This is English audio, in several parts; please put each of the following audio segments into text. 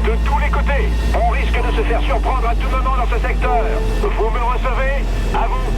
de tous les côtés. On risque de se faire surprendre à tout moment dans ce secteur. Vous me recevez? À vous.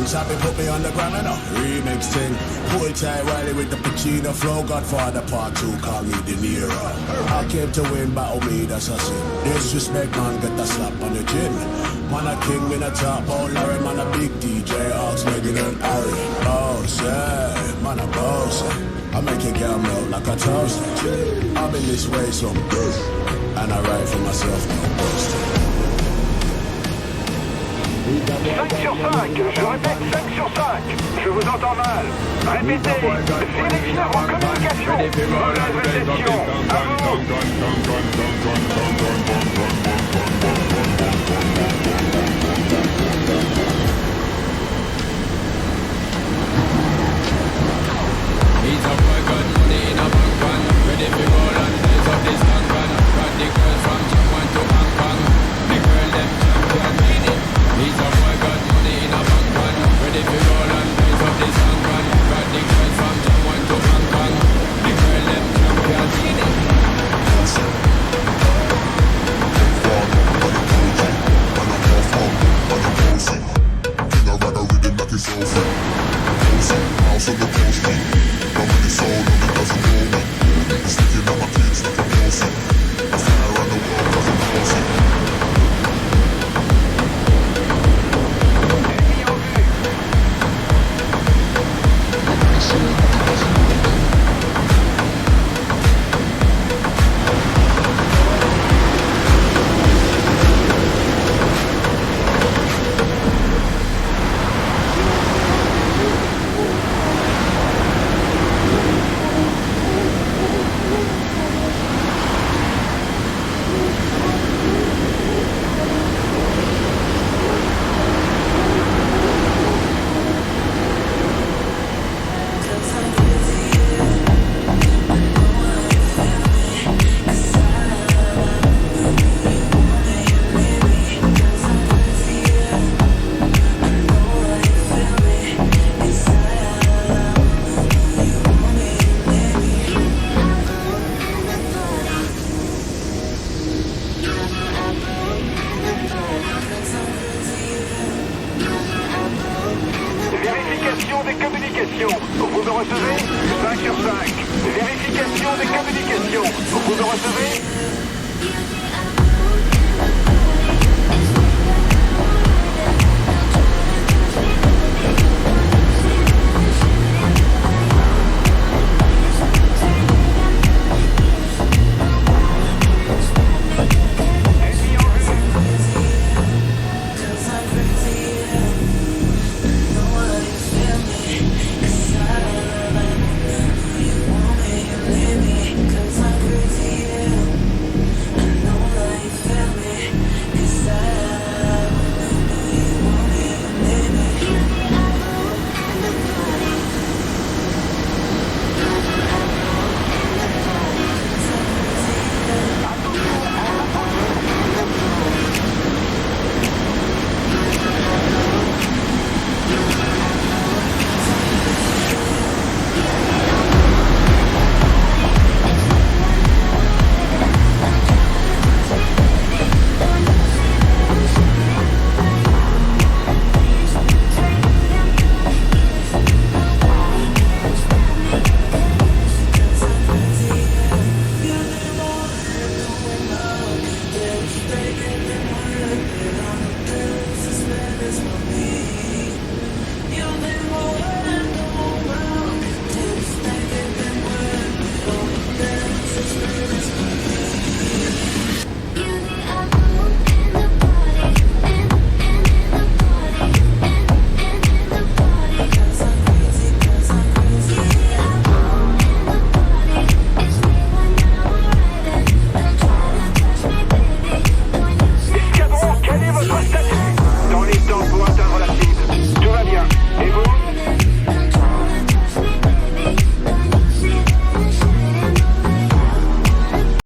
Sabi put me on the gram and remix thing. Pull tight Wiley with the Pacino flow. Godfather part 2, call me De Niro. I came to win, battle me, that's a sin. Disrespect, man, get a slap on the chin. Man a king, in a top, oh Larry, man a big DJ, Ox, Megan and Harry. Oh, say, man, I'm boss. I make your girl melt like a toast. I've been this way some good, and I write for myself, no boast. 5 sur 5, je répète 5 sur 5. Je vous entends mal. Répétez, Félix en communication. Mauvaise réception. À vous. He's a boy got money in a bank van, ready for roll and blaze up this gang van. Got the girls from Japan to Hong Kong, the girl them champion meaning. He's a boy got money in a bank van, ready for roll and blaze up this gang van. Got the girls from Japan to Hong Kong, the girl them champion meaning. House on the coast, I'm in the soul, and it doesn't know me. Sticking on my kids like a bossy. I fly around the world cause I'm bossy. Vérification des communications. Vous me recevez 5 sur 5. Vérification des communications. Vous me recevez